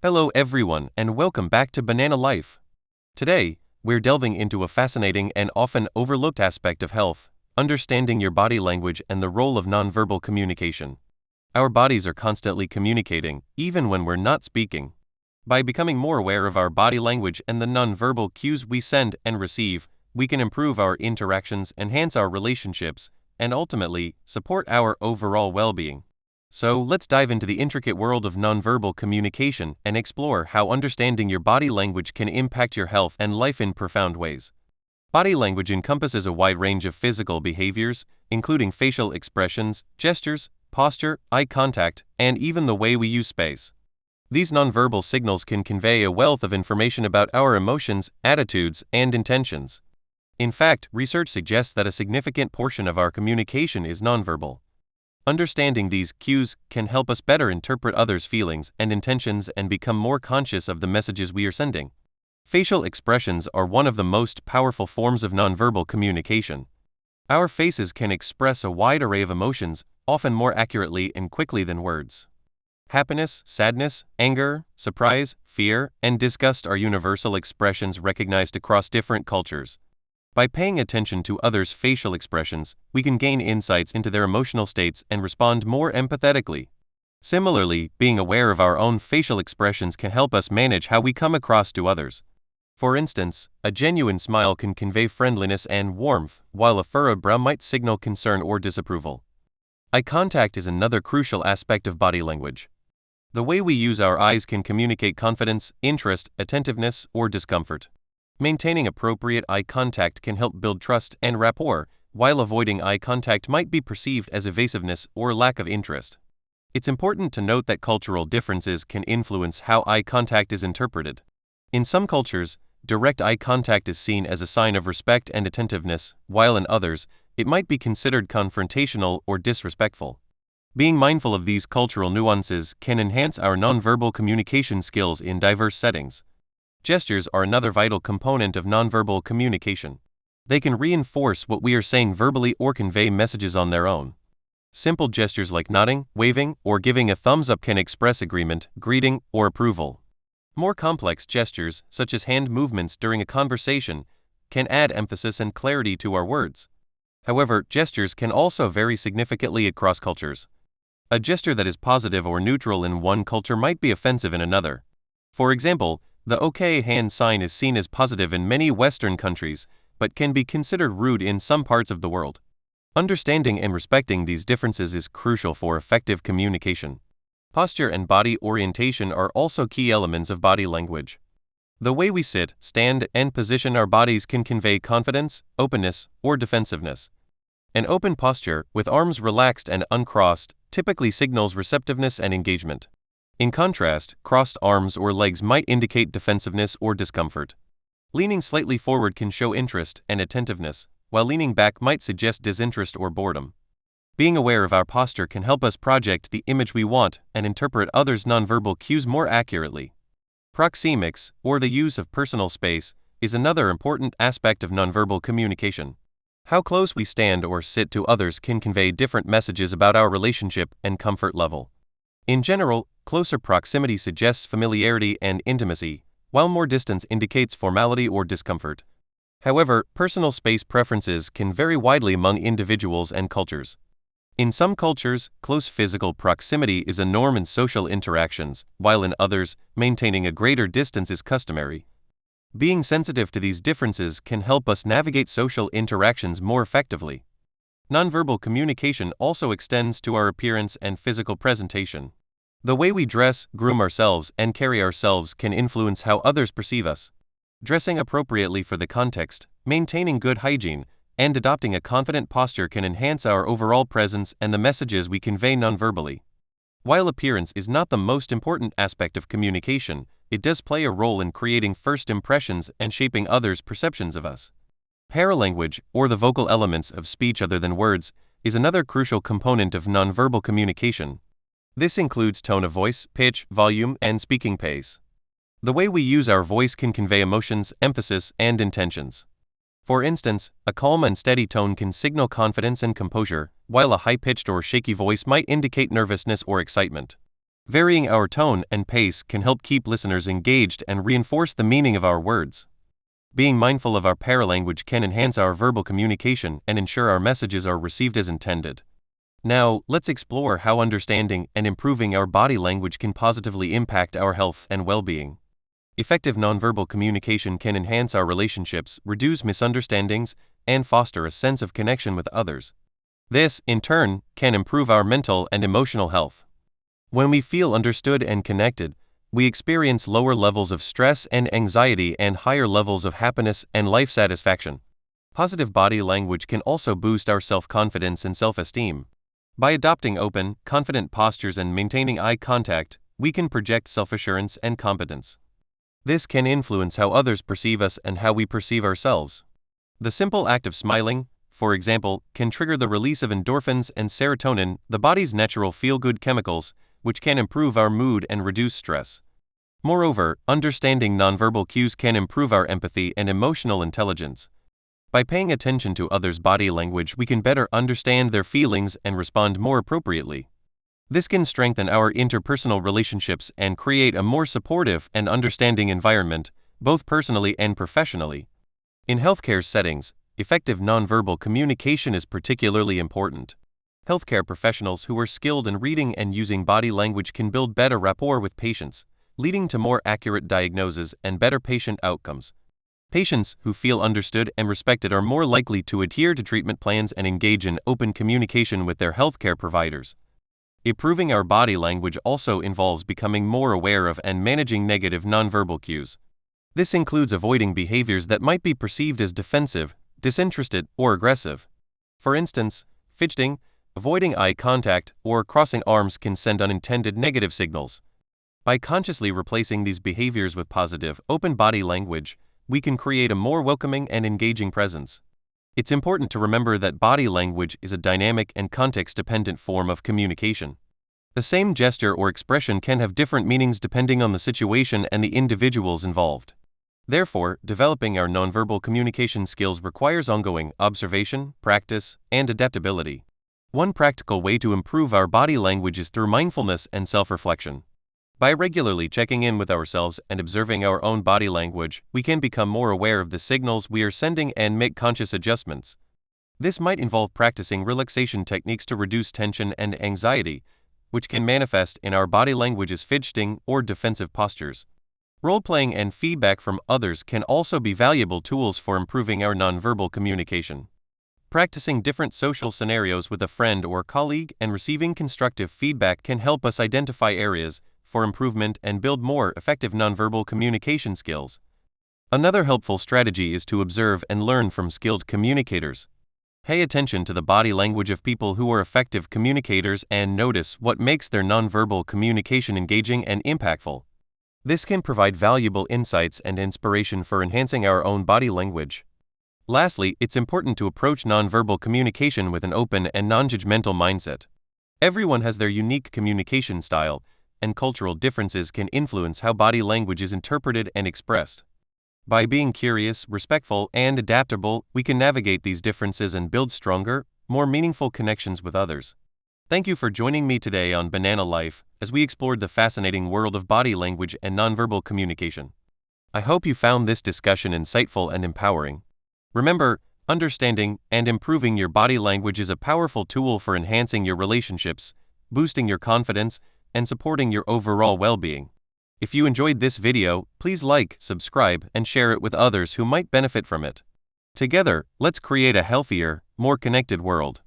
Hello everyone and welcome back to Banana Life. Today, we're delving into a fascinating and often overlooked aspect of health, understanding your body language and the role of nonverbal communication. Our bodies are constantly communicating, even when we're not speaking. By becoming more aware of our body language and the nonverbal cues we send and receive, we can improve our interactions, enhance our relationships, and ultimately, support our overall well-being. So let's dive into the intricate world of nonverbal communication and explore how understanding your body language can impact your health and life in profound ways. Body language encompasses a wide range of physical behaviors, including facial expressions, gestures, posture, eye contact, and even the way we use space. These nonverbal signals can convey a wealth of information about our emotions, attitudes, and intentions. In fact, research suggests that a significant portion of our communication is nonverbal. Understanding these cues can help us better interpret others' feelings and intentions and become more conscious of the messages we are sending. Facial expressions are one of the most powerful forms of nonverbal communication. Our faces can express a wide array of emotions, often more accurately and quickly than words. Happiness, sadness, anger, surprise, fear, and disgust are universal expressions recognized across different cultures. By paying attention to others' facial expressions, we can gain insights into their emotional states and respond more empathetically. Similarly, being aware of our own facial expressions can help us manage how we come across to others. For instance, a genuine smile can convey friendliness and warmth, while a furrowed brow might signal concern or disapproval. Eye contact is another crucial aspect of body language. The way we use our eyes can communicate confidence, interest, attentiveness, or discomfort. Maintaining appropriate eye contact can help build trust and rapport, while avoiding eye contact might be perceived as evasiveness or lack of interest. It's important to note that cultural differences can influence how eye contact is interpreted. In some cultures, direct eye contact is seen as a sign of respect and attentiveness, while in others, it might be considered confrontational or disrespectful. Being mindful of these cultural nuances can enhance our nonverbal communication skills in diverse settings. Gestures are another vital component of nonverbal communication. They can reinforce what we are saying verbally or convey messages on their own. Simple gestures like nodding, waving, or giving a thumbs up can express agreement, greeting, or approval. More complex gestures, such as hand movements during a conversation, can add emphasis and clarity to our words. However, gestures can also vary significantly across cultures. A gesture that is positive or neutral in one culture might be offensive in another. For example, the OK hand sign is seen as positive in many Western countries, but can be considered rude in some parts of the world. Understanding and respecting these differences is crucial for effective communication. Posture and body orientation are also key elements of body language. The way we sit, stand, and position our bodies can convey confidence, openness, or defensiveness. An open posture, with arms relaxed and uncrossed, typically signals receptiveness and engagement. In contrast, crossed arms or legs might indicate defensiveness or discomfort. Leaning slightly forward can show interest and attentiveness, while leaning back might suggest disinterest or boredom. Being aware of our posture can help us project the image we want and interpret others' nonverbal cues more accurately. Proxemics, or the use of personal space, is another important aspect of nonverbal communication. How close we stand or sit to others can convey different messages about our relationship and comfort level. In general, closer proximity suggests familiarity and intimacy, while more distance indicates formality or discomfort. However, personal space preferences can vary widely among individuals and cultures. In some cultures, close physical proximity is a norm in social interactions, while in others, maintaining a greater distance is customary. Being sensitive to these differences can help us navigate social interactions more effectively. Nonverbal communication also extends to our appearance and physical presentation. The way we dress, groom ourselves, and carry ourselves can influence how others perceive us. Dressing appropriately for the context, maintaining good hygiene, and adopting a confident posture can enhance our overall presence and the messages we convey nonverbally. While appearance is not the most important aspect of communication, it does play a role in creating first impressions and shaping others' perceptions of us. Paralanguage, or the vocal elements of speech other than words, is another crucial component of nonverbal communication. This includes tone of voice, pitch, volume, and speaking pace. The way we use our voice can convey emotions, emphasis, and intentions. For instance, a calm and steady tone can signal confidence and composure, while a high-pitched or shaky voice might indicate nervousness or excitement. Varying our tone and pace can help keep listeners engaged and reinforce the meaning of our words. Being mindful of our paralanguage can enhance our verbal communication and ensure our messages are received as intended. Now, let's explore how understanding and improving our body language can positively impact our health and well-being. Effective nonverbal communication can enhance our relationships, reduce misunderstandings, and foster a sense of connection with others. This, in turn, can improve our mental and emotional health. When we feel understood and connected, we experience lower levels of stress and anxiety and higher levels of happiness and life satisfaction. Positive body language can also boost our self-confidence and self-esteem. By adopting open, confident postures and maintaining eye contact, we can project self-assurance and competence. This can influence how others perceive us and how we perceive ourselves. The simple act of smiling, for example, can trigger the release of endorphins and serotonin, the body's natural feel-good chemicals, which can improve our mood and reduce stress. Moreover, understanding nonverbal cues can improve our empathy and emotional intelligence. By paying attention to others' body language, we can better understand their feelings and respond more appropriately. This can strengthen our interpersonal relationships and create a more supportive and understanding environment, both personally and professionally. In healthcare settings, effective nonverbal communication is particularly important. Healthcare professionals who are skilled in reading and using body language can build better rapport with patients, leading to more accurate diagnoses and better patient outcomes. Patients who feel understood and respected are more likely to adhere to treatment plans and engage in open communication with their healthcare providers. Improving our body language also involves becoming more aware of and managing negative nonverbal cues. This includes avoiding behaviors that might be perceived as defensive, disinterested, or aggressive. For instance, fidgeting, avoiding eye contact, or crossing arms can send unintended negative signals. By consciously replacing these behaviors with positive, open body language, we can create a more welcoming and engaging presence. It's important to remember that body language is a dynamic and context-dependent form of communication. The same gesture or expression can have different meanings depending on the situation and the individuals involved. Therefore, developing our nonverbal communication skills requires ongoing observation, practice, and adaptability. One practical way to improve our body language is through mindfulness and self-reflection. By regularly checking in with ourselves and observing our own body language, we can become more aware of the signals we are sending and make conscious adjustments. This might involve practicing relaxation techniques to reduce tension and anxiety, which can manifest in our body language as fidgeting or defensive postures. Role-playing and feedback from others can also be valuable tools for improving our nonverbal communication. Practicing different social scenarios with a friend or colleague and receiving constructive feedback can help us identify areas for improvement and build more effective nonverbal communication skills. Another helpful strategy is to observe and learn from skilled communicators. Pay attention to the body language of people who are effective communicators and notice what makes their nonverbal communication engaging and impactful. This can provide valuable insights and inspiration for enhancing our own body language. Lastly, it's important to approach nonverbal communication with an open and non-judgmental mindset. Everyone has their unique communication style, and cultural differences can influence how body language is interpreted and expressed. By being curious, respectful, and adaptable, we can navigate these differences and build stronger, more meaningful connections with others. Thank you for joining me today on Banana Life as we explored the fascinating world of body language and nonverbal communication. I hope you found this discussion insightful and empowering. Remember, understanding and improving your body language is a powerful tool for enhancing your relationships, boosting your confidence, and supporting your overall well-being. If you enjoyed this video, please like, subscribe, and share it with others who might benefit from it. Together, let's create a healthier, more connected world.